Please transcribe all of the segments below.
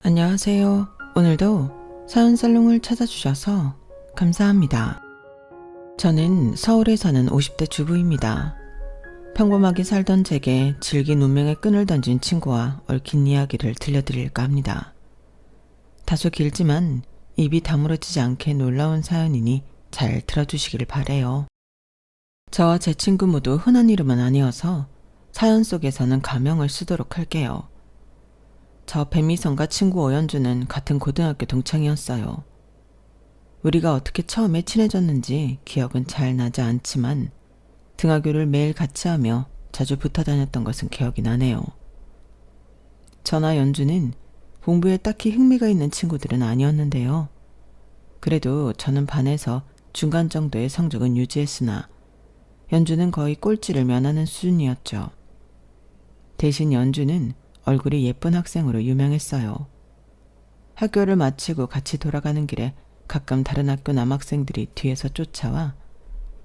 안녕하세요. 오늘도 사연살롱을 찾아주셔서 감사합니다. 저는 서울에 사는 50대 주부입니다. 평범하게 살던 제게 질긴 운명의 끈을 던진 친구와 얽힌 이야기를 들려드릴까 합니다. 다소 길지만 입이 다물어지지 않게 놀라운 사연이니 잘 들어주시길 바래요. 저와 제 친구 모두 흔한 이름은 아니어서 사연 속에서는 가명을 쓰도록 할게요. 저 배미선과 친구 오연주는 같은 고등학교 동창이었어요. 우리가 어떻게 처음에 친해졌는지 기억은 잘 나지 않지만 등하교를 매일 같이 하며 자주 붙어 다녔던 것은 기억이 나네요. 저나 연주는 공부에 딱히 흥미가 있는 친구들은 아니었는데요. 그래도 저는 반에서 중간 정도의 성적은 유지했으나 연주는 거의 꼴찌를 면하는 수준이었죠. 대신 연주는 얼굴이 예쁜 학생으로 유명했어요. 학교를 마치고 같이 돌아가는 길에 가끔 다른 학교 남학생들이 뒤에서 쫓아와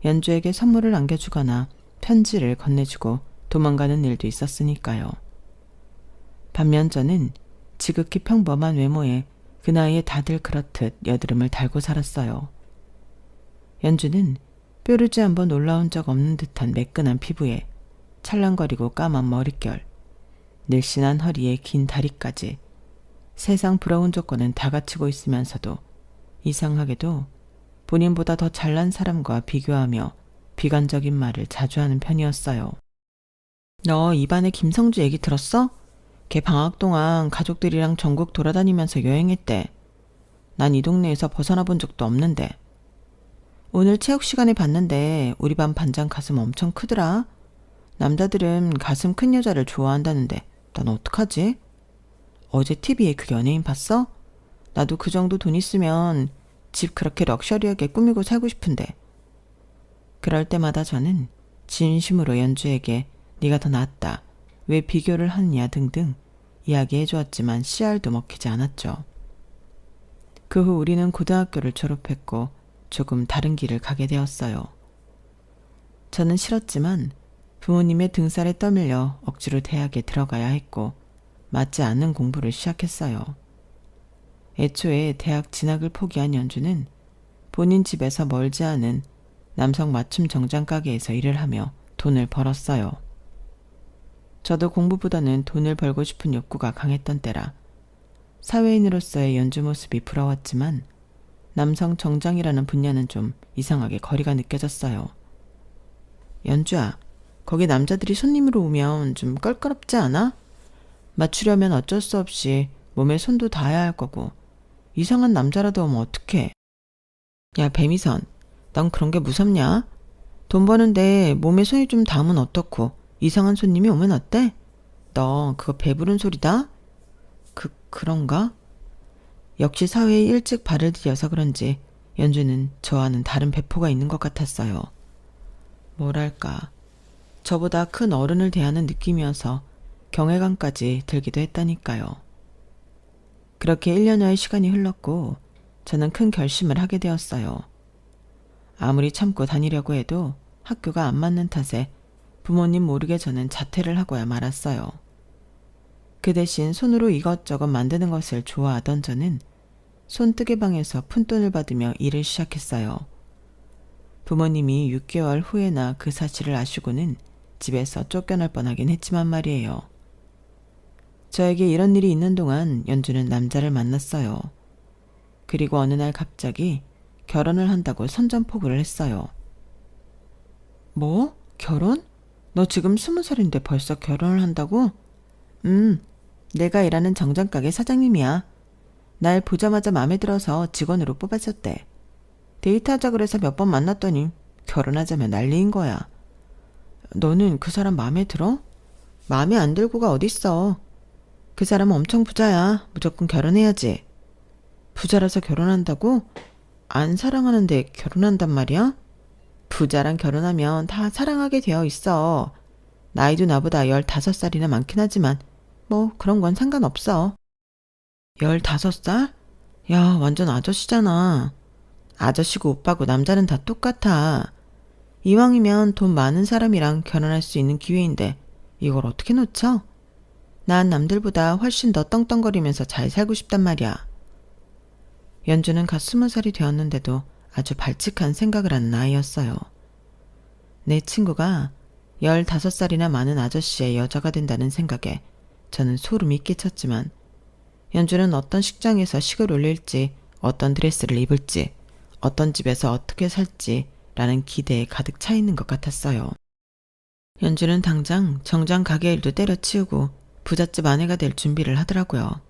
연주에게 선물을 안겨주거나 편지를 건네주고 도망가는 일도 있었으니까요. 반면 저는 지극히 평범한 외모에 그 나이에 다들 그렇듯 여드름을 달고 살았어요. 연주는 뾰루지 한번 올라온 적 없는 듯한 매끈한 피부에 찰랑거리고 까만 머릿결, 늘씬한 허리에 긴 다리까지 세상 부러운 조건은 다 갖추고 있으면서도 이상하게도 본인보다 더 잘난 사람과 비교하며 비관적인 말을 자주 하는 편이었어요. 너 이반에 김성주 얘기 들었어? 걔 방학 동안 가족들이랑 전국 돌아다니면서 여행했대. 난 이 동네에서 벗어나 본 적도 없는데. 오늘 체육 시간에 봤는데 우리 반 반장 가슴 엄청 크더라. 남자들은 가슴 큰 여자를 좋아한다는데 난 어떡하지? 어제 TV에 그 연예인 봤어? 나도 그 정도 돈 있으면 집 그렇게 럭셔리하게 꾸미고 살고 싶은데. 그럴 때마다 저는 진심으로 연주에게 네가 더 낫다, 왜 비교를 하느냐 등등 이야기해 주었지만 씨알도 먹히지 않았죠. 그 후 우리는 고등학교를 졸업했고 조금 다른 길을 가게 되었어요. 저는 싫었지만 부모님의 등살에 떠밀려 억지로 대학에 들어가야 했고 맞지 않는 공부를 시작했어요. 애초에 대학 진학을 포기한 연주는 본인 집에서 멀지 않은 남성 맞춤 정장 가게에서 일을 하며 돈을 벌었어요. 저도 공부보다는 돈을 벌고 싶은 욕구가 강했던 때라 사회인으로서의 연주 모습이 부러웠지만 남성 정장이라는 분야는 좀 이상하게 거리가 느껴졌어요. 연주야, 거기 남자들이 손님으로 오면 좀 껄끄럽지 않아? 맞추려면 어쩔 수 없이 몸에 손도 닿아야 할 거고 이상한 남자라도 오면 어떡해? 야, 배미선, 넌 그런 게 무섭냐? 돈 버는데 몸에 손이 좀 닿으면 어떻고 이상한 손님이 오면 어때? 너 그거 배부른 소리다? 그런가? 역시 사회에 일찍 발을 들여서 그런지 연주는 저와는 다른 배포가 있는 것 같았어요. 뭐랄까, 저보다 큰 어른을 대하는 느낌이어서 경외감까지 들기도 했다니까요. 그렇게 1년여의 시간이 흘렀고 저는 큰 결심을 하게 되었어요. 아무리 참고 다니려고 해도 학교가 안 맞는 탓에 부모님 모르게 저는 자퇴를 하고야 말았어요. 그 대신 손으로 이것저것 만드는 것을 좋아하던 저는 손뜨개방에서 푼돈을 받으며 일을 시작했어요. 부모님이 6개월 후에나 그 사실을 아시고는 집에서 쫓겨날 뻔하긴 했지만 말이에요. 저에게 이런 일이 있는 동안 연주는 남자를 만났어요. 그리고 어느 날 갑자기 결혼을 한다고 선전포고를 했어요. 뭐? 결혼? 너 지금 20살인데 벌써 결혼을 한다고? 내가 일하는 정장가게 사장님이야. 날 보자마자 마음에 들어서 직원으로 뽑아줬대. 데이트하자 그래서 몇 번 만났더니 결혼하자며 난리인 거야. 너는 그 사람 마음에 들어? 마음에 안 들고가 어딨어. 그 사람은 엄청 부자야. 무조건 결혼해야지. 부자라서 결혼한다고? 안 사랑하는데 결혼한단 말이야? 부자랑 결혼하면 다 사랑하게 되어 있어. 나이도 나보다 15살이나 많긴 하지만 뭐 그런 건 상관없어. 15살? 야, 완전 아저씨잖아. 아저씨고 오빠고 남자는 다 똑같아. 이왕이면 돈 많은 사람이랑 결혼할 수 있는 기회인데 이걸 어떻게 놓쳐? 난 남들보다 훨씬 더 떵떵거리면서 잘 살고 싶단 말이야. 연주는 갓 20살이 되었는데도 아주 발칙한 생각을 하는 아이였어요. 내 친구가 15살이나 많은 아저씨의 여자가 된다는 생각에 저는 소름이 끼쳤지만 연주는 어떤 식장에서 식을 올릴지, 어떤 드레스를 입을지, 어떤 집에서 어떻게 살지 라는 기대에 가득 차 있는 것 같았어요. 연주는 당장 정장 가게 일도 때려치우고 부잣집 아내가 될 준비를 하더라고요.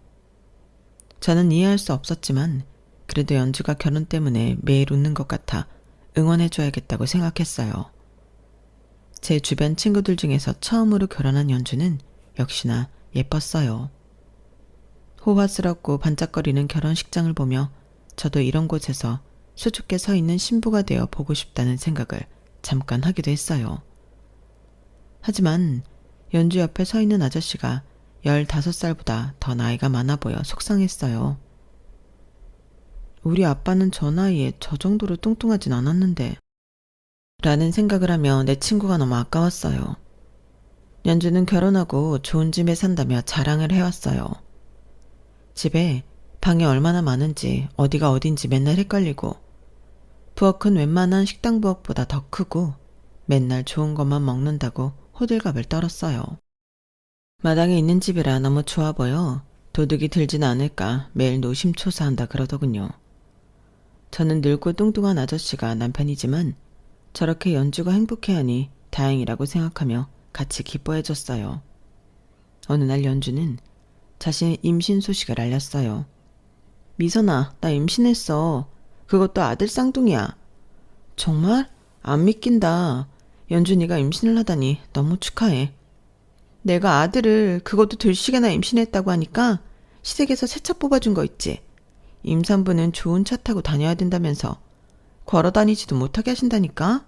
저는 이해할 수 없었지만 그래도 연주가 결혼 때문에 매일 웃는 것 같아 응원해줘야겠다고 생각했어요. 제 주변 친구들 중에서 처음으로 결혼한 연주는 역시나 예뻤어요. 호화스럽고 반짝거리는 결혼식장을 보며 저도 이런 곳에서 수줍게 서 있는 신부가 되어 보고 싶다는 생각을 잠깐 하기도 했어요. 하지만 연주 옆에 서 있는 아저씨가 15살보다 더 나이가 많아 보여 속상했어요. 우리 아빠는 저 나이에 저 정도로 뚱뚱하진 않았는데 라는 생각을 하며 내 친구가 너무 아까웠어요. 연주는 결혼하고 좋은 집에 산다며 자랑을 해왔어요. 집에 방이 얼마나 많은지 어디가 어딘지 맨날 헷갈리고 부엌은 웬만한 식당 부엌보다 더 크고 맨날 좋은 것만 먹는다고 호들갑을 떨었어요. 마당에 있는 집이라 너무 좋아 보여 도둑이 들진 않을까 매일 노심초사한다 그러더군요. 저는 늙고 뚱뚱한 아저씨가 남편이지만 저렇게 연주가 행복해하니 다행이라고 생각하며 같이 기뻐해줬어요. 어느 날 연주는 자신의 임신 소식을 알렸어요. 미선아, 나 임신했어. 그것도 아들 쌍둥이야. 정말? 안 믿긴다. 연준이가 임신을 하다니 너무 축하해. 내가 아들을 그것도 들시게나 임신했다고 하니까 시댁에서 새 차 뽑아준 거 있지. 임산부는 좋은 차 타고 다녀야 된다면서 걸어 다니지도 못하게 하신다니까.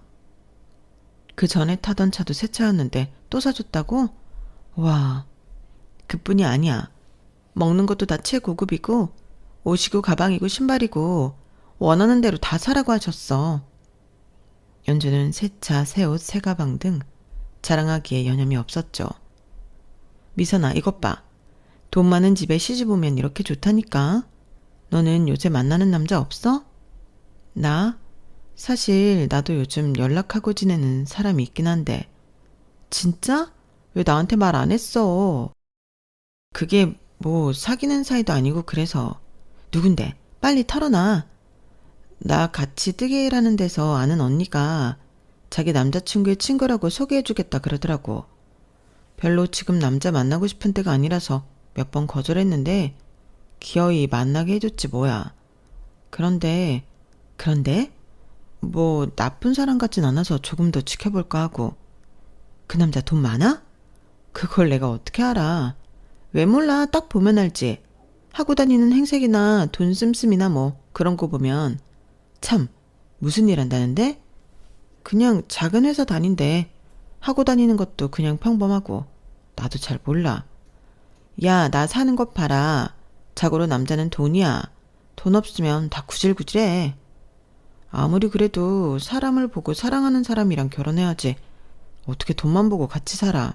그 전에 타던 차도 새 차였는데 또 사줬다고? 와, 그뿐이 아니야. 먹는 것도 다 최고급이고 옷이고 가방이고 신발이고 원하는 대로 다 사라고 하셨어. 연주는 새 차, 새 옷, 새 가방 등 자랑하기에 여념이 없었죠. 미선아, 이것 봐. 돈 많은 집에 시집 오면 이렇게 좋다니까. 너는 요새 만나는 남자 없어? 나? 사실 나도 요즘 연락하고 지내는 사람이 있긴 한데. 진짜? 왜 나한테 말 안 했어? 그게 뭐 사귀는 사이도 아니고 그래서. 누군데? 빨리 털어놔. 나 같이 뜨개 일하는 데서 아는 언니가 자기 남자친구의 친구라고 소개해주겠다 그러더라고. 별로 지금 남자 만나고 싶은 때가 아니라서 몇 번 거절했는데 기어이 만나게 해줬지 뭐야. 그런데 뭐 나쁜 사람 같진 않아서 조금 더 지켜볼까 하고. 그 남자 돈 많아? 그걸 내가 어떻게 알아. 왜 몰라. 딱 보면 알지. 하고 다니는 행색이나 돈 씀씀이나 뭐 그런 거 보면. 참, 무슨 일 한다는데? 그냥 작은 회사 다닌대. 하고 다니는 것도 그냥 평범하고. 나도 잘 몰라. 야, 나 사는 것 봐라. 자고로 남자는 돈이야. 돈 없으면 다 구질구질해. 아무리 그래도 사람을 보고 사랑하는 사람이랑 결혼해야지. 어떻게 돈만 보고 같이 살아.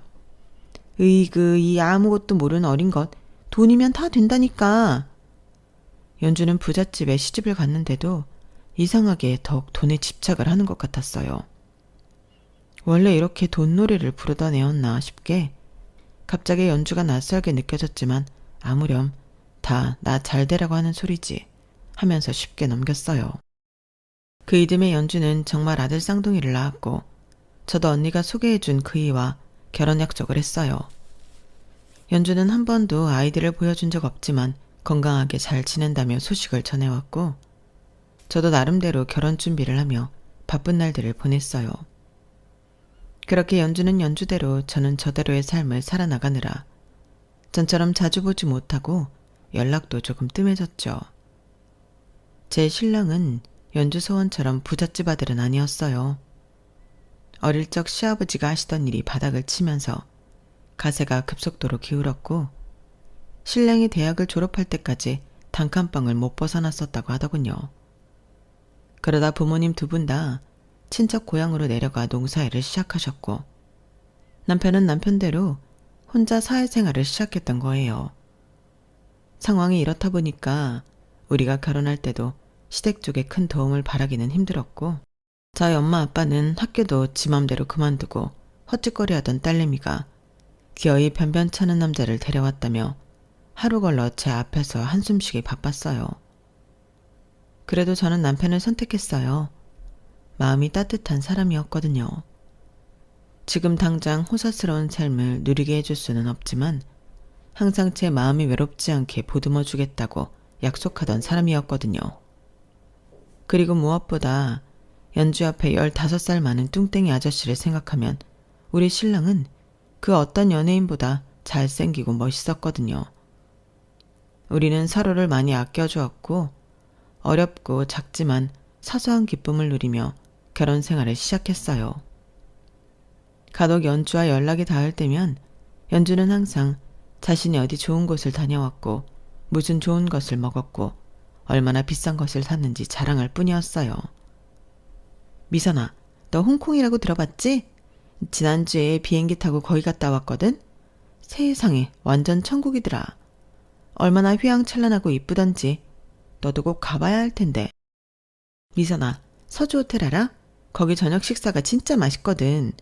으이그, 이 아무것도 모르는 어린 것. 돈이면 다 된다니까. 연주는 부잣집에 시집을 갔는데도 이상하게 더욱 돈에 집착을 하는 것 같았어요. 원래 이렇게 돈놀이를 부르던 애였나 싶게 갑자기 연주가 낯설게 느껴졌지만 아무렴 다 나 잘되라고 하는 소리지 하면서 쉽게 넘겼어요. 그 이듬해 연주는 정말 아들 쌍둥이를 낳았고 저도 언니가 소개해준 그이와 결혼 약속을 했어요. 연주는 한 번도 아이들을 보여준 적 없지만 건강하게 잘 지낸다며 소식을 전해왔고 저도 나름대로 결혼 준비를 하며 바쁜 날들을 보냈어요. 그렇게 연주는 연주대로 저는 저대로의 삶을 살아나가느라 전처럼 자주 보지 못하고 연락도 조금 뜸해졌죠. 제 신랑은 연주 소원처럼 부잣집 아들은 아니었어요. 어릴 적 시아버지가 하시던 일이 바닥을 치면서 가세가 급속도로 기울었고 신랑이 대학을 졸업할 때까지 단칸방을 못 벗어났었다고 하더군요. 그러다 부모님 두 분 다 친척 고향으로 내려가 농사일을 시작하셨고 남편은 남편대로 혼자 사회생활을 시작했던 거예요. 상황이 이렇다 보니까 우리가 결혼할 때도 시댁 쪽에 큰 도움을 바라기는 힘들었고, 저희 엄마 아빠는 학교도 지 맘대로 그만두고 헛짓거리하던 딸내미가 기어이 변변찮은 남자를 데려왔다며 하루 걸러 제 앞에서 한숨 쉬기 바빴어요. 그래도 저는 남편을 선택했어요. 마음이 따뜻한 사람이었거든요. 지금 당장 호사스러운 삶을 누리게 해줄 수는 없지만 항상 제 마음이 외롭지 않게 보듬어 주겠다고 약속하던 사람이었거든요. 그리고 무엇보다 연주 앞에 15살 많은 뚱땡이 아저씨를 생각하면 우리 신랑은 그 어떤 연예인보다 잘생기고 멋있었거든요. 우리는 서로를 많이 아껴주었고 어렵고 작지만 사소한 기쁨을 누리며 결혼 생활을 시작했어요. 간혹 연주와 연락이 닿을 때면 연주는 항상 자신이 어디 좋은 곳을 다녀왔고 무슨 좋은 것을 먹었고 얼마나 비싼 것을 샀는지 자랑할 뿐이었어요. 미선아, 너 홍콩이라고 들어봤지? 지난주에 비행기 타고 거기 갔다 왔거든? 세상에 완전 천국이더라. 얼마나 휘황찬란하고 이쁘던지 너도 꼭 가봐야 할 텐데. 미선아, 서주 호텔 알아? 거기 저녁 식사가 진짜 맛있거든.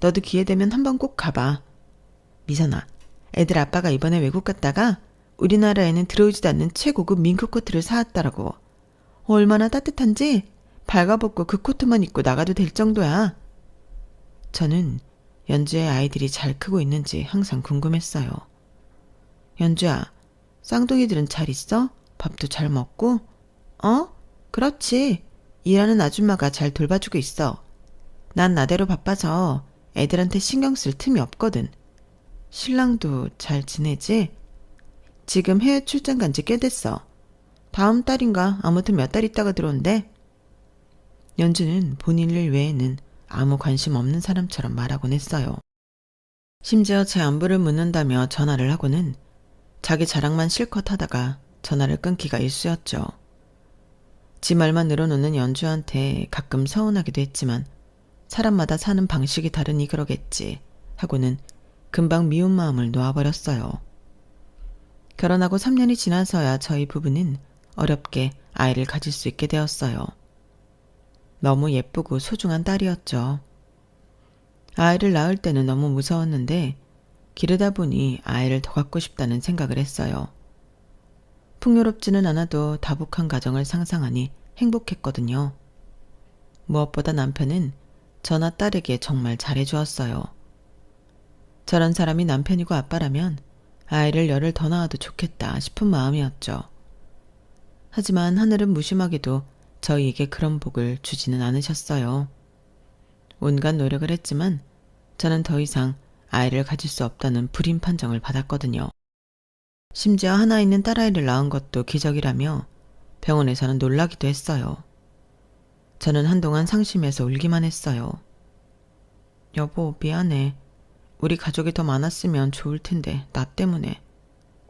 너도 기회 되면 한번 꼭 가봐. 미선아, 애들 아빠가 이번에 외국 갔다가 우리나라에는 들어오지도 않는 최고급 밍크 코트를 사왔더라고. 얼마나 따뜻한지 발가벗고 그 코트만 입고 나가도 될 정도야. 저는 연주의 아이들이 잘 크고 있는지 항상 궁금했어요. 연주야, 쌍둥이들은 잘 있어? 밥도 잘 먹고? 그렇지. 일하는 아줌마가 잘 돌봐주고 있어. 난 나대로 바빠서 애들한테 신경 쓸 틈이 없거든. 신랑도 잘 지내지? 지금 해외 출장 간 지 꽤 됐어. 다음 달인가 아무튼 몇 달 있다가 들어온대. 연주는 본인 일 외에는 아무 관심 없는 사람처럼 말하곤 했어요. 심지어 제 안부를 묻는다며 전화를 하고는 자기 자랑만 실컷 하다가 전화를 끊기가 일쑤였죠. 지 말만 늘어놓는 연주한테 가끔 서운하기도 했지만 사람마다 사는 방식이 다르니 그러겠지 하고는 금방 미운 마음을 놓아버렸어요. 결혼하고 3년이 지나서야 저희 부부는 어렵게 아이를 가질 수 있게 되었어요. 너무 예쁘고 소중한 딸이었죠. 아이를 낳을 때는 너무 무서웠는데 기르다 보니 아이를 더 갖고 싶다는 생각을 했어요. 풍요롭지는 않아도 다복한 가정을 상상하니 행복했거든요. 무엇보다 남편은 저나 딸에게 정말 잘해주었어요. 저런 사람이 남편이고 아빠라면 아이를 열을 더 낳아도 좋겠다 싶은 마음이었죠. 하지만 하늘은 무심하게도 저희에게 그런 복을 주지는 않으셨어요. 온갖 노력을 했지만 저는 더 이상 아이를 가질 수 없다는 불임 판정을 받았거든요. 심지어 하나 있는 딸아이를 낳은 것도 기적이라며 병원에서는 놀라기도 했어요. 저는 한동안 상심해서 울기만 했어요. 여보, 미안해. 우리 가족이 더 많았으면 좋을 텐데 나 때문에.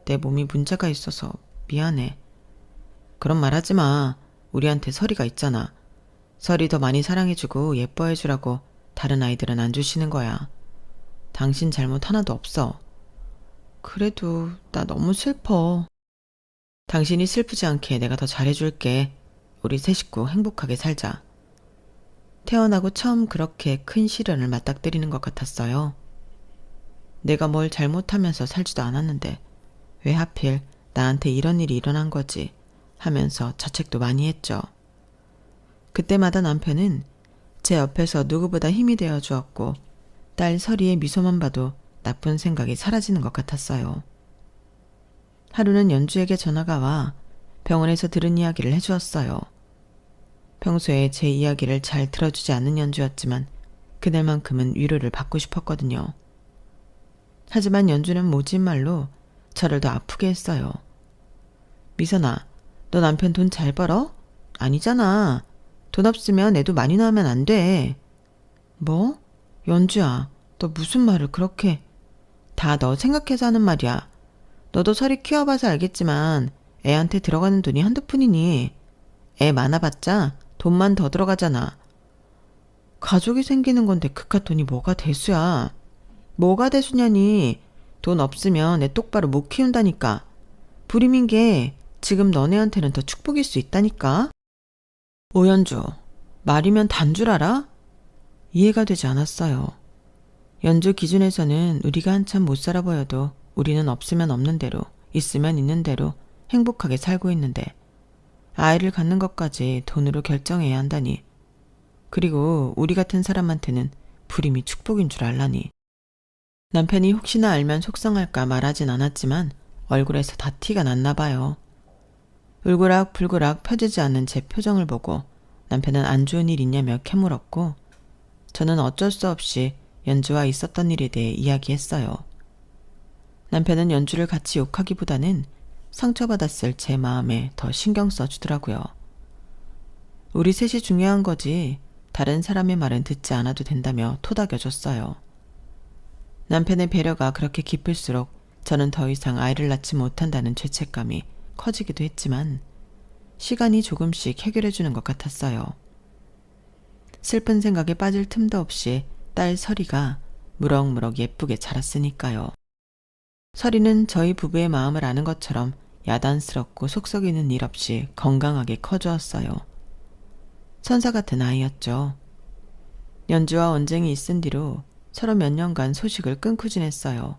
내 몸이 문제가 있어서 미안해. 그런 말 하지 마. 우리한테 설이가 있잖아. 설이 더 많이 사랑해주고 예뻐해주라고 다른 아이들은 안 주시는 거야. 당신 잘못 하나도 없어. 그래도 나 너무 슬퍼. 당신이 슬프지 않게 내가 더 잘해줄게. 우리 세 식구 행복하게 살자. 태어나고 처음 그렇게 큰 시련을 맞닥뜨리는 것 같았어요. 내가 뭘 잘못하면서 살지도 않았는데 왜 하필 나한테 이런 일이 일어난 거지 하면서 자책도 많이 했죠. 그때마다 남편은 제 옆에서 누구보다 힘이 되어 주었고 딸 설이의 미소만 봐도 나쁜 생각이 사라지는 것 같았어요. 하루는 연주에게 전화가 와 병원에서 들은 이야기를 해주었어요. 평소에 제 이야기를 잘 들어주지 않는 연주였지만 그날만큼은 위로를 받고 싶었거든요. 하지만 연주는 모진 말로 저를 더 아프게 했어요. 미선아, 너 남편 돈 잘 벌어? 아니잖아. 돈 없으면 애도 많이 낳으면 안 돼. 뭐? 연주야, 너 무슨 말을 그렇게... 다 너 생각해서 하는 말이야. 너도 설이 키워봐서 알겠지만 애한테 들어가는 돈이 한두 푼이니 애 많아봤자 돈만 더 들어가잖아. 가족이 생기는 건데 그깟 돈이 뭐가 대수야. 뭐가 대수냐니. 돈 없으면 애 똑바로 못 키운다니까. 불임인 게 지금 너네한테는 더 축복일 수 있다니까. 오연주, 말이면 단 줄 알아? 이해가 되지 않았어요. 연주 기준에서는 우리가 한참 못 살아 보여도 우리는 없으면 없는 대로, 있으면 있는 대로 행복하게 살고 있는데 아이를 갖는 것까지 돈으로 결정해야 한다니. 그리고 우리 같은 사람한테는 불임이 축복인 줄 알라니. 남편이 혹시나 알면 속상할까 말하진 않았지만 얼굴에서 다 티가 났나 봐요. 울그락불그락 펴지지 않는 제 표정을 보고 남편은 안 좋은 일 있냐며 캐물었고 저는 어쩔 수 없이 연주와 있었던 일에 대해 이야기했어요. 남편은 연주를 같이 욕하기보다는 상처받았을 제 마음에 더 신경 써주더라고요. 우리 셋이 중요한 거지 다른 사람의 말은 듣지 않아도 된다며 토닥여줬어요. 남편의 배려가 그렇게 깊을수록 저는 더 이상 아이를 낳지 못한다는 죄책감이 커지기도 했지만 시간이 조금씩 해결해주는 것 같았어요. 슬픈 생각에 빠질 틈도 없이 딸 설이가 무럭무럭 예쁘게 자랐으니까요. 설이는 저희 부부의 마음을 아는 것처럼 야단스럽고 속썩이는 일 없이 건강하게 커주었어요. 천사 같은 아이였죠. 연주와 언쟁이 있은 뒤로 서로 몇 년간 소식을 끊고 지냈어요.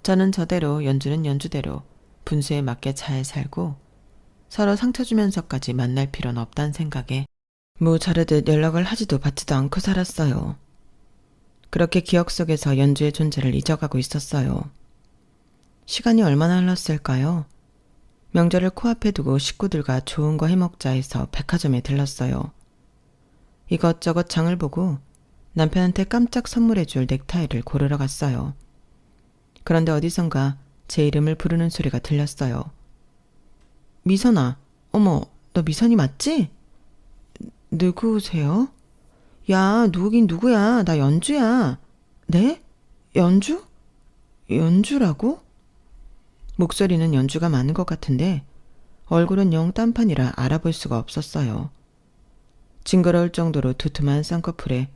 저는 저대로 연주는 연주대로 분수에 맞게 잘 살고 서로 상처 주면서까지 만날 필요는 없다는 생각에 뭐 자르듯 연락을 하지도 받지도 않고 살았어요. 그렇게 기억 속에서 연주의 존재를 잊어가고 있었어요. 시간이 얼마나 흘렀을까요? 명절을 코앞에 두고 식구들과 좋은 거 해먹자 해서 백화점에 들렀어요. 이것저것 장을 보고 남편한테 깜짝 선물해줄 넥타이를 고르러 갔어요. 그런데 어디선가 제 이름을 부르는 소리가 들렸어요. 미선아, 어머, 너 미선이 맞지? 누구세요? 야, 누구긴 누구야. 나 연주야. 네? 연주? 연주라고? 목소리는 연주가 맞는 것 같은데 얼굴은 영 딴판이라 알아볼 수가 없었어요. 징그러울 정도로 두툼한 쌍꺼풀에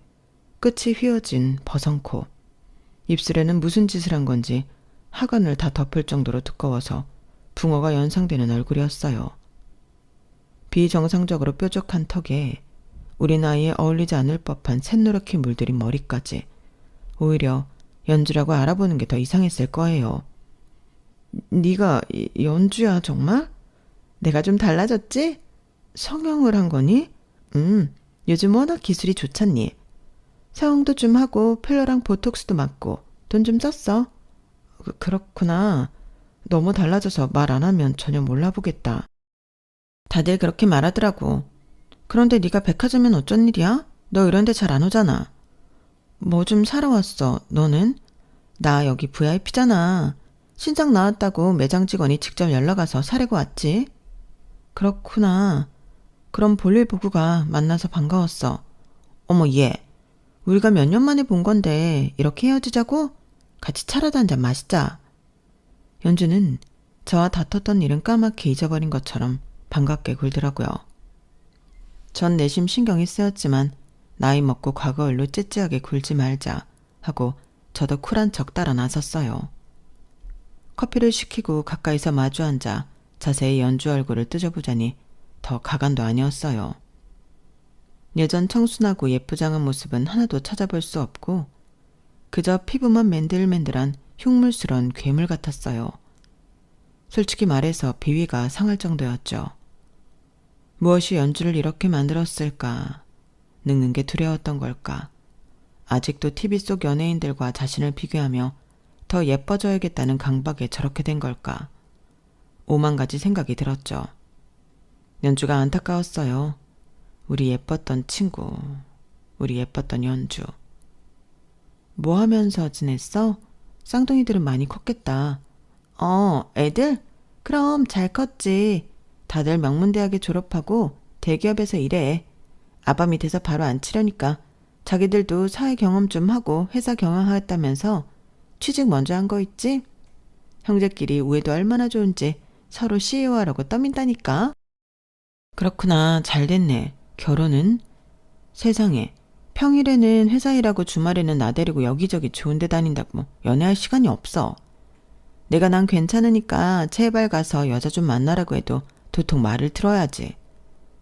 끝이 휘어진 버선코, 입술에는 무슨 짓을 한 건지 하관을 다 덮을 정도로 두꺼워서 붕어가 연상되는 얼굴이었어요. 비정상적으로 뾰족한 턱에 우리 나이에 어울리지 않을 법한 샛노랗게 물들인 머리까지 오히려 연주라고 알아보는 게 더 이상했을 거예요. 네가 연주야 정말? 내가 좀 달라졌지? 성형을 한 거니? 요즘 워낙 기술이 좋잖니. 성형도 좀 하고 필러랑 보톡스도 맞고 돈 좀 썼어. 그렇구나. 너무 달라져서 말 안 하면 전혀 몰라보겠다. 다들 그렇게 말하더라고. 그런데 네가 백화점엔 어쩐 일이야? 너 이런 데 잘 안 오잖아. 뭐 좀 사러 왔어. 너는? 나 여기 VIP잖아. 신상 나왔다고 매장 직원이 직접 연락와서 사려고 왔지. 그렇구나. 그럼 볼일 보고 가. 만나서 반가웠어. 어머 얘. 우리가 몇 년 만에 본 건데 이렇게 헤어지자고? 같이 차라도 한잔 마시자. 연주는 저와 다퉜던 일은 까맣게 잊어버린 것처럼 반갑게 굴더라고요. 전 내심 신경이 쓰였지만 나이 먹고 과거 일로 째째하게 굴지 말자 하고 저도 쿨한 척 따라 나섰어요. 커피를 시키고 가까이서 마주 앉아 자세히 연주 얼굴을 뜨져보자니 더 가관도 아니었어요. 예전 청순하고 예쁘장한 모습은 하나도 찾아볼 수 없고 그저 피부만 맨들맨들한 흉물스런 괴물 같았어요. 솔직히 말해서 비위가 상할 정도였죠. 무엇이 연주를 이렇게 만들었을까? 늙는 게 두려웠던 걸까? 아직도 TV 속 연예인들과 자신을 비교하며 더 예뻐져야겠다는 강박에 저렇게 된 걸까? 오만 가지 생각이 들었죠. 연주가 안타까웠어요. 우리 예뻤던 친구, 우리 예뻤던 연주. 뭐 하면서 지냈어? 쌍둥이들은 많이 컸겠다. 애들? 그럼 잘 컸지. 다들 명문대학에 졸업하고 대기업에서 일해. 아빠 밑에서 바로 안 치려니까 자기들도 사회 경험 좀 하고 회사 경영하겠다면서 취직 먼저 한 거 있지? 형제끼리 우애도 얼마나 좋은지 서로 CEO 하라고 떠민다니까. 그렇구나. 잘 됐네. 결혼은? 세상에. 평일에는 회사 일하고 주말에는 나 데리고 여기저기 좋은 데 다닌다고 연애할 시간이 없어. 내가 난 괜찮으니까 제발 가서 여자 좀 만나라고 해도 도통 말을 들어야지.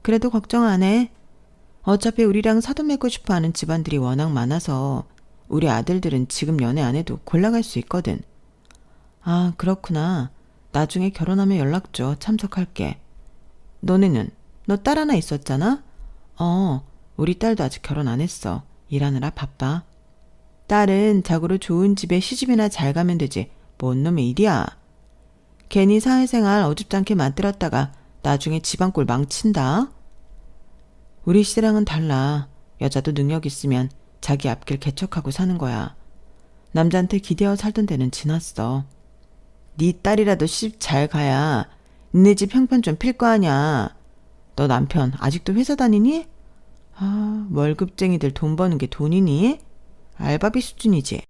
그래도 걱정 안 해. 어차피 우리랑 사돈 맺고 싶어 하는 집안들이 워낙 많아서 우리 아들들은 지금 연애 안 해도 골라갈 수 있거든. 아, 그렇구나. 나중에 결혼하면 연락 줘. 참석할게. 너네는? 너 딸 하나 있었잖아? 우리 딸도 아직 결혼 안 했어. 일하느라 바빠. 딸은 자고로 좋은 집에 시집이나 잘 가면 되지. 뭔 놈의 일이야. 괜히 사회생활 어줍잖게 만들었다가 나중에 집안꼴 망친다. 우리 시대랑은 달라. 여자도 능력 있으면 자기 앞길 개척하고 사는 거야. 남자한테 기대어 살던 때는 지났어. 네 딸이라도 시집 잘 가야 니네 집 형편 좀 필 거 아냐. 너 남편 아직도 회사 다니니? 아, 월급쟁이들 돈 버는 게 돈이니? 알바비 수준이지.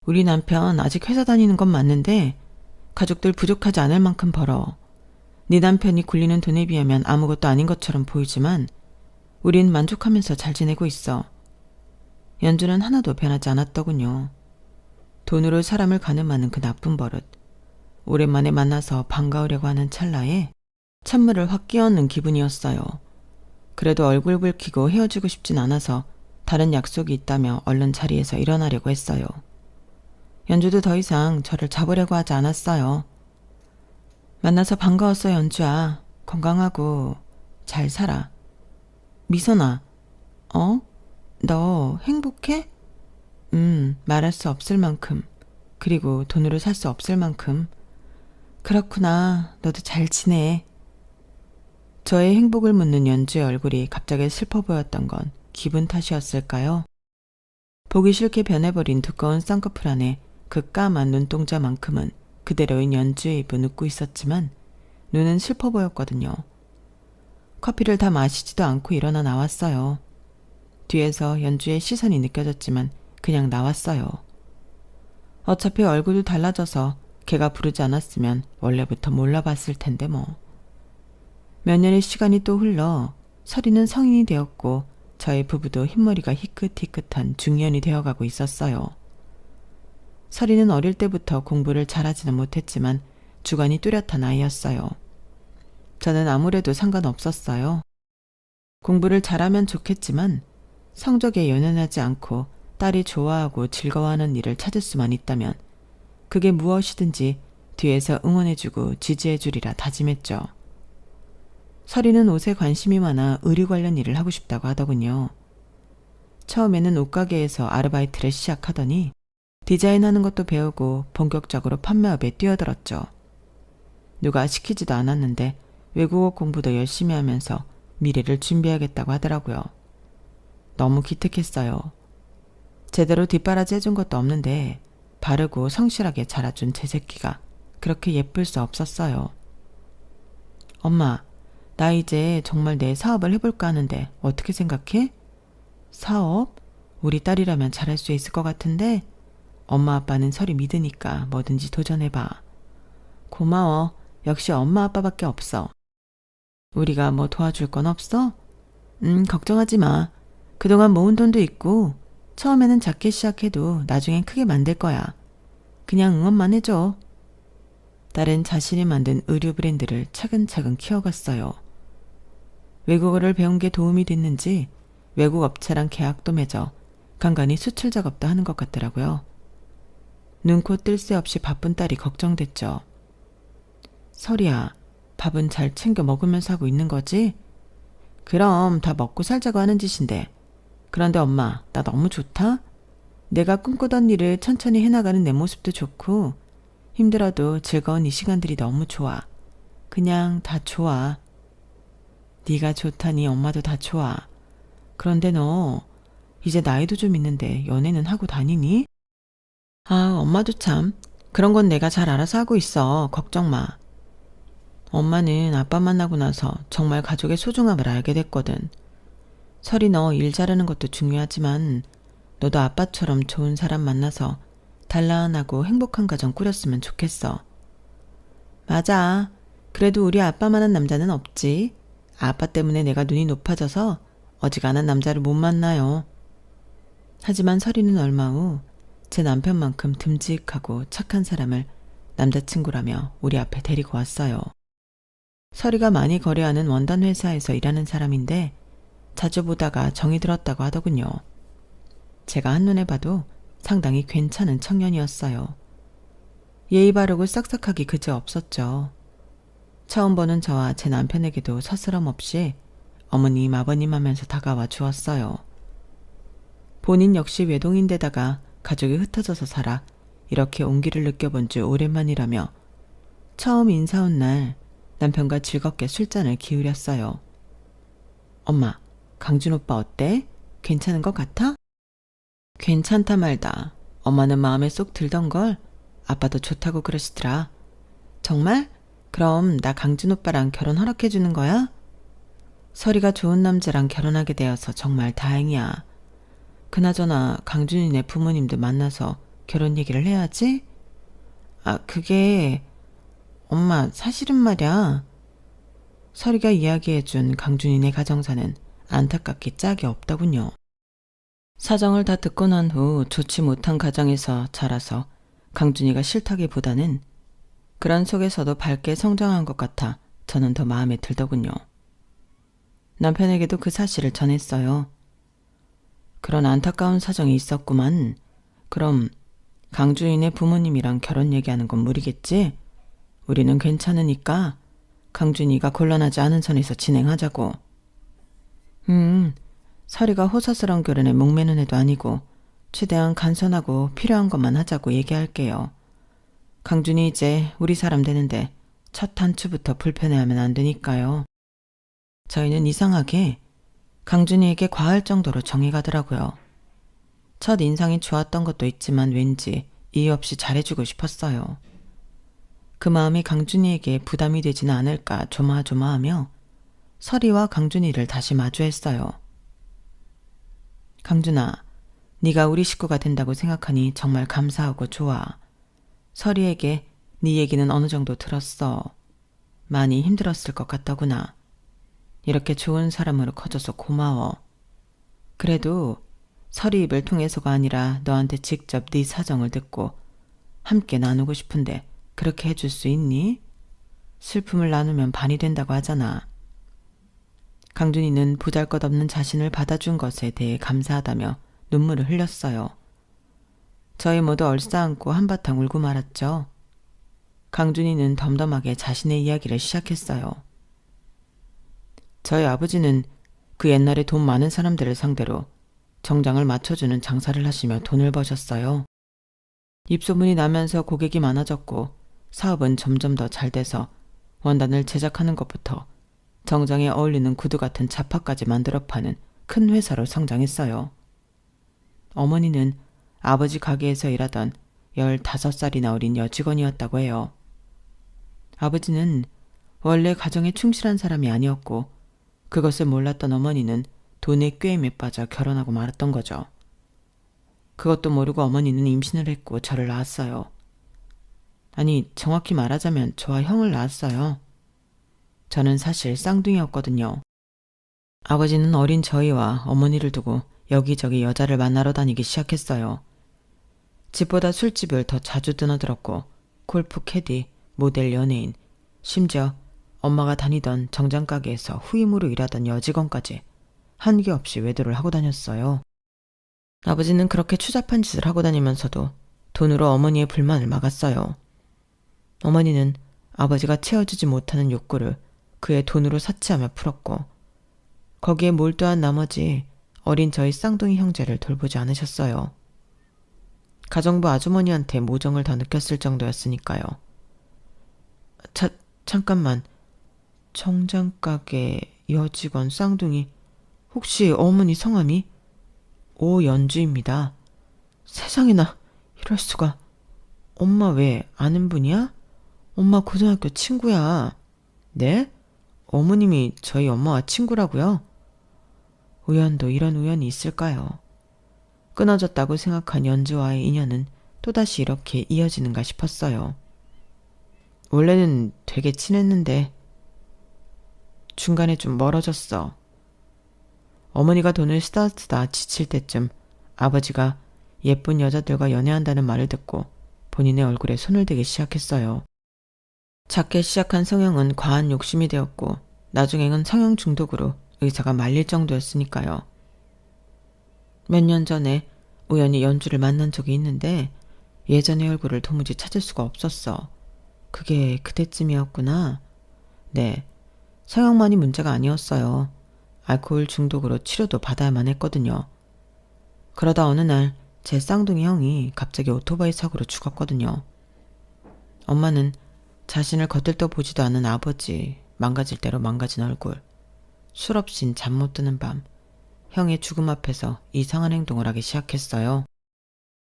우리 남편 아직 회사 다니는 건 맞는데 가족들 부족하지 않을 만큼 벌어. 네 남편이 굴리는 돈에 비하면 아무것도 아닌 것처럼 보이지만 우린 만족하면서 잘 지내고 있어. 연주는 하나도 변하지 않았더군요. 돈으로 사람을 가늠하는 그 나쁜 버릇. 오랜만에 만나서 반가우려고 하는 찰나에 찬물을 확 끼얹는 기분이었어요. 그래도 얼굴 붉히고 헤어지고 싶진 않아서 다른 약속이 있다며 얼른 자리에서 일어나려고 했어요. 연주도 더 이상 저를 잡으려고 하지 않았어요. 만나서 반가웠어, 연주야. 건강하고 잘 살아. 미선아, 너 행복해? 말할 수 없을 만큼, 그리고 돈으로 살 수 없을 만큼. 그렇구나. 너도 잘 지내. 저의 행복을 묻는 연주의 얼굴이 갑자기 슬퍼 보였던 건 기분 탓이었을까요? 보기 싫게 변해버린 두꺼운 쌍꺼풀 안에 그 까만 눈동자만큼은 그대로인 연주의 입은 웃고 있었지만 눈은 슬퍼 보였거든요. 커피를 다 마시지도 않고 일어나 나왔어요. 뒤에서 연주의 시선이 느껴졌지만 그냥 나왔어요. 어차피 얼굴도 달라져서 걔가 부르지 않았으면 원래부터 몰라봤을 텐데 뭐. 몇 년의 시간이 또 흘러 설이는 성인이 되었고 저희 부부도 흰머리가 희끗희끗한 중년이 되어가고 있었어요. 설이는 어릴 때부터 공부를 잘하지는 못했지만 주관이 뚜렷한 아이였어요. 저는 아무래도 상관없었어요. 공부를 잘하면 좋겠지만 성적에 연연하지 않고 딸이 좋아하고 즐거워하는 일을 찾을 수만 있다면 그게 무엇이든지 뒤에서 응원해주고 지지해주리라 다짐했죠. 설이는 옷에 관심이 많아 의류 관련 일을 하고 싶다고 하더군요. 처음에는 옷가게에서 아르바이트를 시작하더니 디자인하는 것도 배우고 본격적으로 판매업에 뛰어들었죠. 누가 시키지도 않았는데 외국어 공부도 열심히 하면서 미래를 준비하겠다고 하더라고요. 너무 기특했어요. 제대로 뒷바라지 해준 것도 없는데 바르고 성실하게 자라준 제 새끼가 그렇게 예쁠 수 없었어요. 엄마, 나 이제 정말 내 사업을 해볼까 하는데 어떻게 생각해? 사업? 우리 딸이라면 잘할 수 있을 것 같은데 엄마 아빠는 설이 믿으니까 뭐든지 도전해봐. 고마워. 역시 엄마 아빠밖에 없어. 우리가 뭐 도와줄 건 없어? 걱정하지 마. 그동안 모은 돈도 있고 처음에는 작게 시작해도 나중엔 크게 만들 거야. 그냥 응원만 해줘. 딸은 자신이 만든 의류 브랜드를 차근차근 키워갔어요. 외국어를 배운 게 도움이 됐는지 외국 업체랑 계약도 맺어 간간히 수출 작업도 하는 것 같더라고요. 눈코 뜰 새 없이 바쁜 딸이 걱정됐죠. 설이야, 밥은 잘 챙겨 먹으면서 하고 있는 거지? 그럼 다 먹고 살자고 하는 짓인데. 그런데 엄마, 나 너무 좋다? 내가 꿈꾸던 일을 천천히 해나가는 내 모습도 좋고 힘들어도 즐거운 이 시간들이 너무 좋아. 그냥 다 좋아. 네가 좋다니 엄마도 다 좋아. 그런데 너 이제 나이도 좀 있는데 연애는 하고 다니니? 아, 엄마도 참. 그런 건 내가 잘 알아서 하고 있어. 걱정 마. 엄마는 아빠 만나고 나서 정말 가족의 소중함을 알게 됐거든. 설이 너 일 잘하는 것도 중요하지만 너도 아빠처럼 좋은 사람 만나서 단란하고 행복한 가정 꾸렸으면 좋겠어. 맞아. 그래도 우리 아빠만한 남자는 없지. 아빠 때문에 내가 눈이 높아져서 어지간한 남자를 못 만나요. 하지만 설이는 얼마 후 제 남편만큼 듬직하고 착한 사람을 남자친구라며 우리 앞에 데리고 왔어요. 설이가 많이 거래하는 원단 회사에서 일하는 사람인데 자주 보다가 정이 들었다고 하더군요. 제가 한눈에 봐도 상당히 괜찮은 청년이었어요. 예의 바르고 싹싹하기 그지없었죠. 처음 보는 저와 제 남편에게도 서스럼 없이 어머님 아버님 하면서 다가와 주었어요. 본인 역시 외동인데다가 가족이 흩어져서 살아 이렇게 온기를 느껴본 지 오랜만이라며 처음 인사 온 날 남편과 즐겁게 술잔을 기울였어요. 엄마, 강준 오빠 어때? 괜찮은 것 같아? 괜찮다 말다. 엄마는 마음에 쏙 들던걸. 아빠도 좋다고 그러시더라. 정말? 그럼 나 강준 오빠랑 결혼 허락해주는 거야? 설이가 좋은 남자랑 결혼하게 되어서 정말 다행이야. 그나저나 강준이네 부모님들 만나서 결혼 얘기를 해야지? 아, 그게... 엄마, 사실은 말이야. 설이가 이야기해준 강준이네 가정사는 안타깝게 짝이 없더군요. 사정을 다 듣고 난 후 좋지 못한 가정에서 자라서 강준이가 싫다기보다는 그런 속에서도 밝게 성장한 것 같아 저는 더 마음에 들더군요. 남편에게도 그 사실을 전했어요. 그런 안타까운 사정이 있었구만. 그럼 강준이네 부모님이랑 결혼 얘기하는 건 무리겠지? 우리는 괜찮으니까 강준이가 곤란하지 않은 선에서 진행하자고. 설이가 호사스러운 결혼에 목매는 애도 아니고 최대한 간선하고 필요한 것만 하자고 얘기할게요. 강준이 이제 우리 사람 되는데 첫 단추부터 불편해하면 안 되니까요. 저희는 이상하게 강준이에게 과할 정도로 정이 가더라고요. 첫 인상이 좋았던 것도 있지만 왠지 이유 없이 잘해주고 싶었어요. 그 마음이 강준이에게 부담이 되지는 않을까 조마조마하며 설이와 강준이를 다시 마주했어요. 강준아, 네가 우리 식구가 된다고 생각하니 정말 감사하고 좋아. 설이에게 네 얘기는 어느 정도 들었어. 많이 힘들었을 것 같더구나. 이렇게 좋은 사람으로 커져서 고마워. 그래도 설이 입을 통해서가 아니라 너한테 직접 네 사정을 듣고 함께 나누고 싶은데 그렇게 해줄 수 있니? 슬픔을 나누면 반이 된다고 하잖아. 강준이는 보잘것없는 자신을 받아준 것에 대해 감사하다며 눈물을 흘렸어요. 저희 모두 얼싸안고 한바탕 울고 말았죠. 강준이는 덤덤하게 자신의 이야기를 시작했어요. 저희 아버지는 그 옛날에 돈 많은 사람들을 상대로 정장을 맞춰주는 장사를 하시며 돈을 버셨어요. 입소문이 나면서 고객이 많아졌고 사업은 점점 더 잘 돼서 원단을 제작하는 것부터 정장에 어울리는 구두 같은 자파까지 만들어 파는 큰 회사로 성장했어요. 어머니는 아버지 가게에서 일하던 15살이나 어린 여직원이었다고 해요. 아버지는 원래 가정에 충실한 사람이 아니었고 그것을 몰랐던 어머니는 돈의 꾀임에 빠져 결혼하고 말았던 거죠. 그것도 모르고 어머니는 임신을 했고 저를 낳았어요. 아니, 정확히 말하자면 저와 형을 낳았어요. 저는 사실 쌍둥이였거든요. 아버지는 어린 저희와 어머니를 두고 여기저기 여자를 만나러 다니기 시작했어요. 집보다 술집을 더 자주 드나들었고 골프 캐디, 모델 연예인, 심지어 엄마가 다니던 정장가게에서 후임으로 일하던 여직원까지 한계 없이 외도를 하고 다녔어요. 아버지는 그렇게 추잡한 짓을 하고 다니면서도 돈으로 어머니의 불만을 막았어요. 어머니는 아버지가 채워주지 못하는 욕구를 그의 돈으로 사치하며 풀었고 거기에 몰두한 나머지 어린 저희 쌍둥이 형제를 돌보지 않으셨어요. 가정부 아주머니한테 모정을 더 느꼈을 정도였으니까요. 잠깐만. 정장가게 여직원 쌍둥이 혹시 어머니 성함이? 오연주입니다. 세상에나 이럴 수가. 엄마 왜 아는 분이야? 엄마 고등학교 친구야. 네? 어머님이 저희 엄마와 친구라고요? 우연도 이런 우연이 있을까요? 끊어졌다고 생각한 연주와의 인연은 또다시 이렇게 이어지는가 싶었어요. 원래는 되게 친했는데 중간에 좀 멀어졌어. 어머니가 돈을 쓰다 지칠 때쯤 아버지가 예쁜 여자들과 연애한다는 말을 듣고 본인의 얼굴에 손을 대기 시작했어요. 작게 시작한 성형은 과한 욕심이 되었고 나중에는 성형 중독으로 의사가 말릴 정도였으니까요. 몇 년 전에 우연히 연주를 만난 적이 있는데 예전의 얼굴을 도무지 찾을 수가 없었어. 그게 그때쯤이었구나. 네, 성형만이 문제가 아니었어요. 알코올 중독으로 치료도 받아야만 했거든요. 그러다 어느 날 제 쌍둥이 형이 갑자기 오토바이 사고로 죽었거든요. 엄마는 자신을 겉들떠 보지도 않은 아버지, 망가질 대로 망가진 얼굴, 술 없인 잠 못 드는 밤, 형의 죽음 앞에서 이상한 행동을 하기 시작했어요.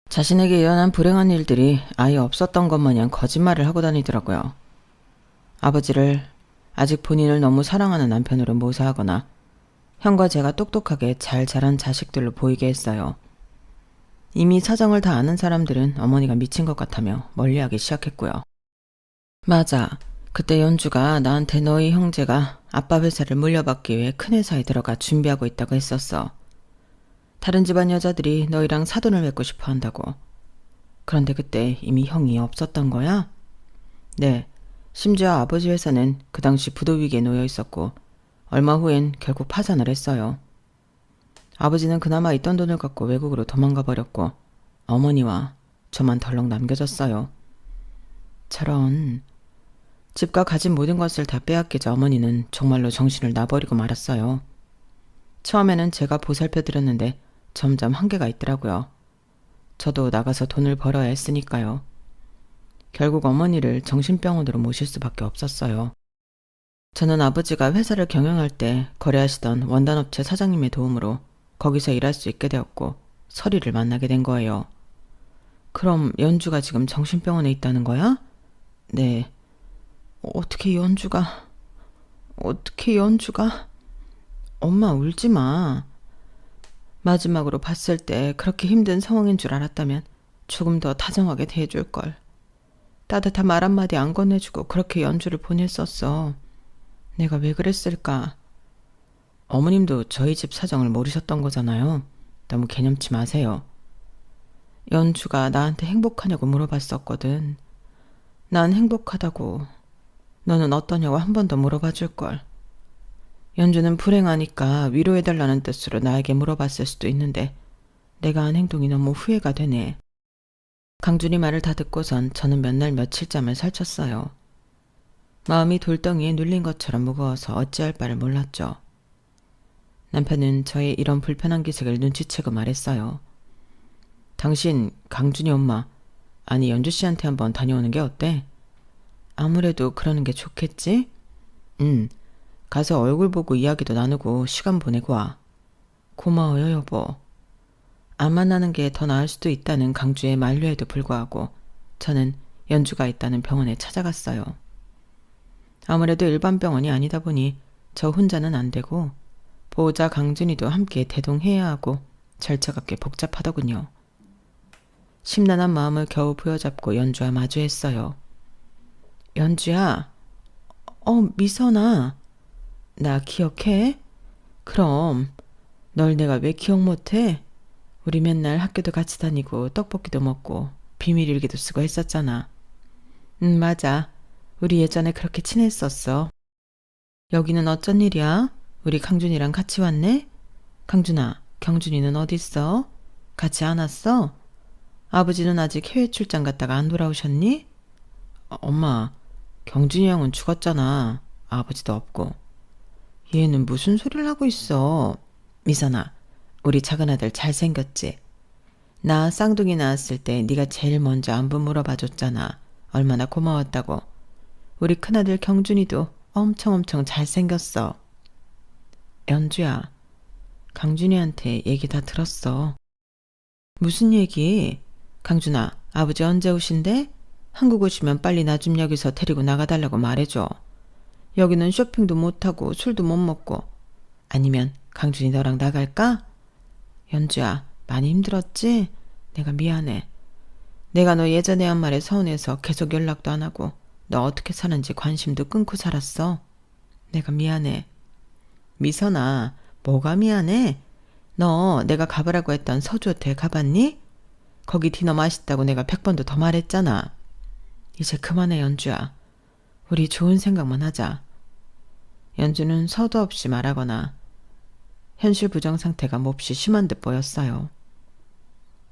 자신에게 일어난 불행한 일들이 아예 없었던 것 마냥 거짓말을 하고 다니더라고요. 아버지를 아직 본인을 너무 사랑하는 남편으로 묘사하거나 형과 제가 똑똑하게 잘 자란 자식들로 보이게 했어요. 이미 사정을 다 아는 사람들은 어머니가 미친 것 같다며 멀리하기 시작했고요. 맞아. 그때 연주가 나한테 너희 형제가 아빠 회사를 물려받기 위해 큰 회사에 들어가 준비하고 있다고 했었어. 다른 집안 여자들이 너희랑 사돈을 맺고 싶어 한다고. 그런데 그때 이미 형이 없었던 거야? 네. 심지어 아버지 회사는 그 당시 부도 위기에 놓여 있었고 얼마 후엔 결국 파산을 했어요. 아버지는 그나마 있던 돈을 갖고 외국으로 도망가 버렸고 어머니와 저만 덜렁 남겨졌어요. 저런... 집과 가진 모든 것을 다 빼앗기자 어머니는 정말로 정신을 놔버리고 말았어요. 처음에는 제가 보살펴드렸는데 점점 한계가 있더라고요. 저도 나가서 돈을 벌어야 했으니까요. 결국 어머니를 정신병원으로 모실 수밖에 없었어요. 저는 아버지가 회사를 경영할 때 거래하시던 원단업체 사장님의 도움으로 거기서 일할 수 있게 되었고 서리를 만나게 된 거예요. 그럼 연주가 지금 정신병원에 있다는 거야? 네. 어떻게 연주가... 엄마 울지 마. 마지막으로 봤을 때 그렇게 힘든 상황인 줄 알았다면 조금 더 다정하게 대해줄걸. 따뜻한 말 한마디 안 건네주고 그렇게 연주를 보냈었어. 내가 왜 그랬을까? 어머님도 저희 집 사정을 모르셨던 거잖아요. 너무 개념치 마세요. 연주가 나한테 행복하냐고 물어봤었거든. 난 행복하다고. 너는 어떠냐고 한 번 더 물어봐 줄걸. 연주는 불행하니까 위로해달라는 뜻으로 나에게 물어봤을 수도 있는데 내가 한 행동이 너무 후회가 되네. 강준이 말을 다 듣고선 저는 몇 날 며칠 잠을 설쳤어요. 마음이 돌덩이에 눌린 것처럼 무거워서 어찌할 바를 몰랐죠. 남편은 저의 이런 불편한 기색을 눈치채고 말했어요. 당신 강준이 엄마, 아니 연주 씨한테 한번 다녀오는 게 어때? 아무래도 그러는 게 좋겠지? 가서 얼굴 보고 이야기도 나누고 시간 보내고 와. 고마워요 여보. 안 만나는 게 더 나을 수도 있다는 강주의 만류에도 불구하고 저는 연주가 있다는 병원에 찾아갔어요. 아무래도 일반 병원이 아니다 보니 저 혼자는 안 되고 보호자 강준이도 함께 대동해야 하고 절차가 꽤 복잡하더군요. 심란한 마음을 겨우 부여잡고 연주와 마주했어요. 연주야. 미선아. 나 기억해? 그럼 널 내가 왜 기억 못해? 우리 맨날 학교도 같이 다니고 떡볶이도 먹고 비밀일기도 쓰고 했었잖아. 맞아. 우리 예전에 그렇게 친했었어. 여기는 어쩐 일이야? 우리 강준이랑 같이 왔네? 강준아, 경준이는 어딨어? 같이 안 왔어? 아버지는 아직 해외 출장 갔다가 안 돌아오셨니? 엄마, 경준이 형은 죽었잖아. 아버지도 없고. 얘는 무슨 소리를 하고 있어. 미선아, 우리 작은 아들 잘생겼지? 나 쌍둥이 낳았을 때 네가 제일 먼저 안부 물어봐줬잖아. 얼마나 고마웠다고. 우리 큰아들 경준이도 엄청 잘생겼어. 연주야, 강준이한테 얘기 다 들었어. 무슨 얘기? 강준아, 아버지 언제 오신대? 한국 오시면 빨리 나 좀 여기서 데리고 나가달라고 말해줘. 여기는 쇼핑도 못하고 술도 못 먹고. 아니면 강준이 너랑 나갈까? 연주야, 많이 힘들었지? 내가 미안해. 내가 너 예전에 한 말에 서운해서 계속 연락도 안 하고 너 어떻게 사는지 관심도 끊고 살았어. 내가 미안해. 미선아, 뭐가 미안해? 너 내가 가보라고 했던 서주 호텔 가봤니? 거기 디너 맛있다고 내가 100번도 더 말했잖아. 이제 그만해, 연주야. 우리 좋은 생각만 하자. 연주는 서도 없이 말하거나 현실 부정 상태가 몹시 심한 듯 보였어요.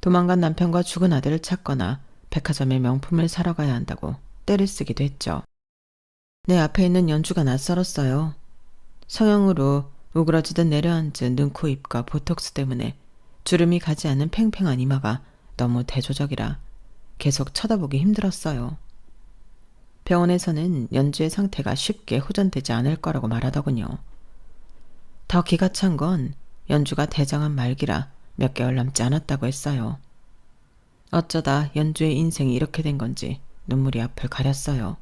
도망간 남편과 죽은 아들을 찾거나 백화점에 명품을 사러 가야 한다고 떼를 쓰기도 했죠. 내 앞에 있는 연주가 낯설었어요. 성형으로 우그러지듯 내려앉은 눈, 코, 입과 보톡스 때문에 주름이 가지 않는 팽팽한 이마가 너무 대조적이라 계속 쳐다보기 힘들었어요. 병원에서는 연주의 상태가 쉽게 호전되지 않을 거라고 말하더군요. 더 기가 찬 건 연주가 대장암 말기라 몇 개월 남지 않았다고 했어요. 어쩌다 연주의 인생이 이렇게 된 건지 눈물이 앞을 가렸어요.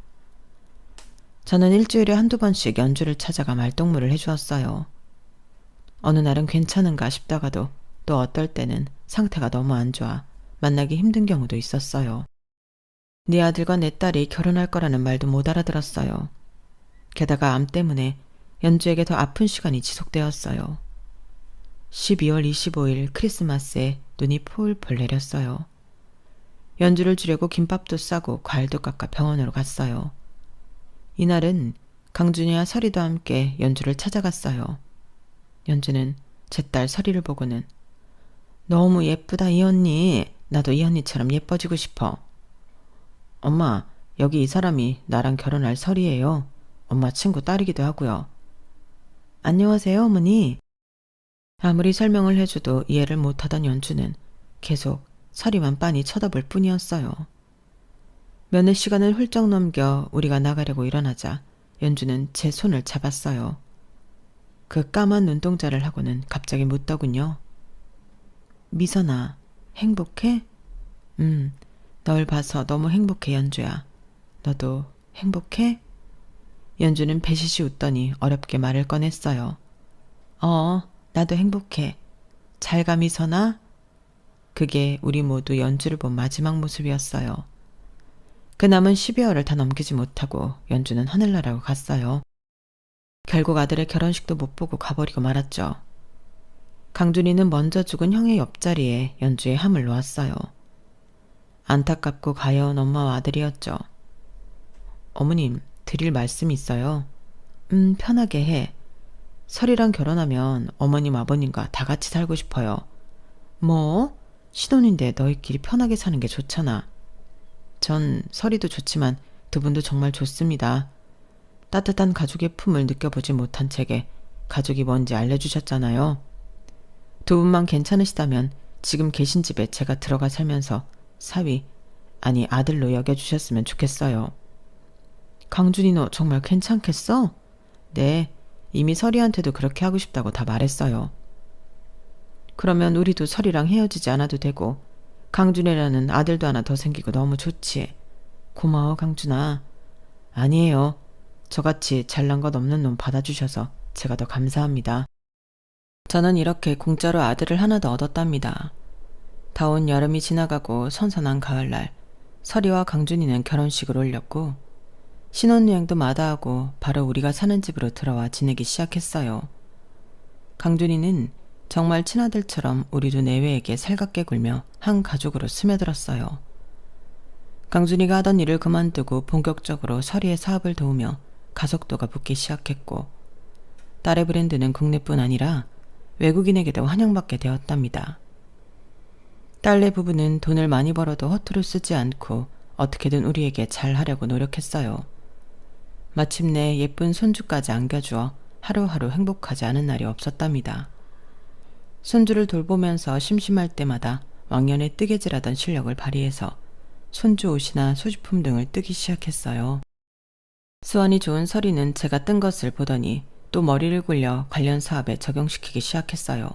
저는 일주일에 한두 번씩 연주를 찾아가 말동무를 해주었어요. 어느 날은 괜찮은가 싶다가도 또 어떨 때는 상태가 너무 안 좋아 만나기 힘든 경우도 있었어요. 네 아들과 내 딸이 결혼할 거라는 말도 못 알아들었어요. 게다가 암 때문에 연주에게 더 아픈 시간이 지속되었어요. 12월 25일 크리스마스에 눈이 폴폴 내렸어요. 연주를 주려고 김밥도 싸고 과일도 깎아 병원으로 갔어요. 이날은 강준이와 설이도 함께 연주를 찾아갔어요. 연주는 제 딸 설이를 보고는 너무 예쁘다 이 언니. 나도 이 언니처럼 예뻐지고 싶어. 엄마, 여기 이 사람이 나랑 결혼할 설이에요. 엄마 친구 딸이기도 하고요. 안녕하세요, 어머니. 아무리 설명을 해줘도 이해를 못하던 연주는 계속 설이만 빤히 쳐다볼 뿐이었어요. 몇몇 시간을 훌쩍 넘겨 우리가 나가려고 일어나자 연주는 제 손을 잡았어요. 그 까만 눈동자를 하고는 갑자기 묻더군요. 미선아, 행복해? 널 봐서 너무 행복해, 연주야. 너도 행복해? 연주는 배시시 웃더니 어렵게 말을 꺼냈어요. 나도 행복해. 잘 가, 미선아? 그게 우리 모두 연주를 본 마지막 모습이었어요. 그 남은 12월을 다 넘기지 못하고 연주는 하늘나라로 갔어요. 결국 아들의 결혼식도 못 보고 가버리고 말았죠. 강준이는 먼저 죽은 형의 옆자리에 연주의 함을 놓았어요. 안타깝고 가여운 엄마와 아들이었죠. 어머님, 드릴 말씀이 있어요. 편하게 해. 설이랑 결혼하면 어머님 아버님과 다 같이 살고 싶어요. 뭐? 신혼인데 너희끼리 편하게 사는 게 좋잖아. 전 설이도 좋지만 두 분도 정말 좋습니다. 따뜻한 가족의 품을 느껴보지 못한 제게 가족이 뭔지 알려주셨잖아요. 두 분만 괜찮으시다면 지금 계신 집에 제가 들어가 살면서 사위, 아니 아들로 여겨주셨으면 좋겠어요. 강준이 너 정말 괜찮겠어? 네, 이미 설이한테도 그렇게 하고 싶다고 다 말했어요. 그러면 우리도 설이랑 헤어지지 않아도 되고 강준이라는 아들도 하나 더 생기고 너무 좋지. 고마워, 강준아. 아니에요. 저같이 잘난 것 없는 놈 받아주셔서 제가 더 감사합니다. 저는 이렇게 공짜로 아들을 하나 더 얻었답니다. 더운 여름이 지나가고 선선한 가을날 설이와 강준이는 결혼식을 올렸고 신혼여행도 마다하고 바로 우리가 사는 집으로 들어와 지내기 시작했어요. 강준이는 정말 친아들처럼 우리 두 내외에게 살갑게 굴며 한 가족으로 스며들었어요. 강준이가 하던 일을 그만두고 본격적으로 설이의 사업을 도우며 가속도가 붙기 시작했고 딸의 브랜드는 국내뿐 아니라 외국인에게도 환영받게 되었답니다. 딸네 부부는 돈을 많이 벌어도 허투루 쓰지 않고 어떻게든 우리에게 잘하려고 노력했어요. 마침내 예쁜 손주까지 안겨주어 하루하루 행복하지 않은 날이 없었답니다. 손주를 돌보면서 심심할 때마다 왕년에 뜨개질하던 실력을 발휘해서 손주 옷이나 소지품 등을 뜨기 시작했어요. 수완이 좋은 설이는 제가 뜬 것을 보더니 또 머리를 굴려 관련 사업에 적용시키기 시작했어요.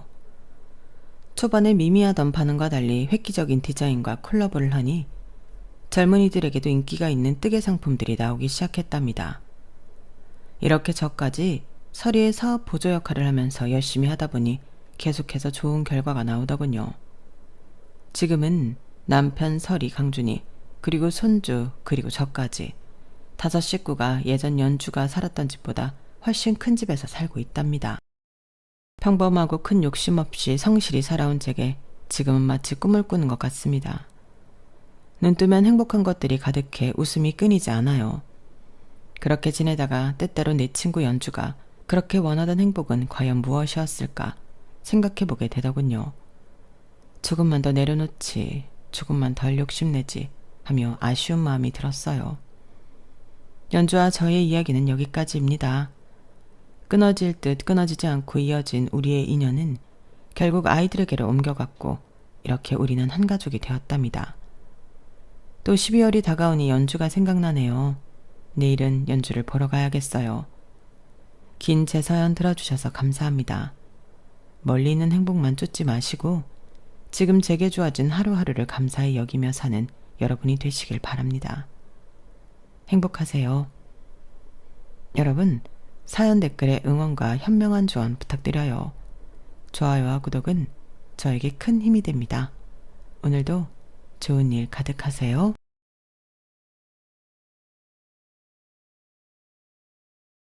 초반에 미미하던 반응과 달리 획기적인 디자인과 콜라보를 하니 젊은이들에게도 인기가 있는 뜨개 상품들이 나오기 시작했답니다. 이렇게 저까지 설이의 사업 보조 역할을 하면서 열심히 하다 보니 계속해서 좋은 결과가 나오더군요. 지금은 남편 설이, 강준이, 그리고 손주, 그리고 저까지 5 식구가 예전 연주가 살았던 집보다 훨씬 큰 집에서 살고 있답니다. 평범하고 큰 욕심 없이 성실히 살아온 제게 지금은 마치 꿈을 꾸는 것 같습니다. 눈 뜨면 행복한 것들이 가득해 웃음이 끊이지 않아요. 그렇게 지내다가 때때로 내 친구 연주가 그렇게 원하던 행복은 과연 무엇이었을까 생각해보게 되더군요. 조금만 더 내려놓지, 조금만 덜 욕심내지 하며 아쉬운 마음이 들었어요. 연주와 저의 이야기는 여기까지입니다. 끊어질 듯 끊어지지 않고 이어진 우리의 인연은 결국 아이들에게로 옮겨갔고 이렇게 우리는 한 가족이 되었답니다. 또 12월이 다가오니 연주가 생각나네요. 내일은 연주를 보러 가야겠어요. 긴 제 사연 들어주셔서 감사합니다. 멀리 있는 행복만 쫓지 마시고 지금 제게 주어진 하루하루를 감사히 여기며 사는 여러분이 되시길 바랍니다. 행복하세요. 여러분, 사연 댓글에 응원과 현명한 조언 부탁드려요. 좋아요와 구독은 저에게 큰 힘이 됩니다. 오늘도 좋은 일 가득하세요.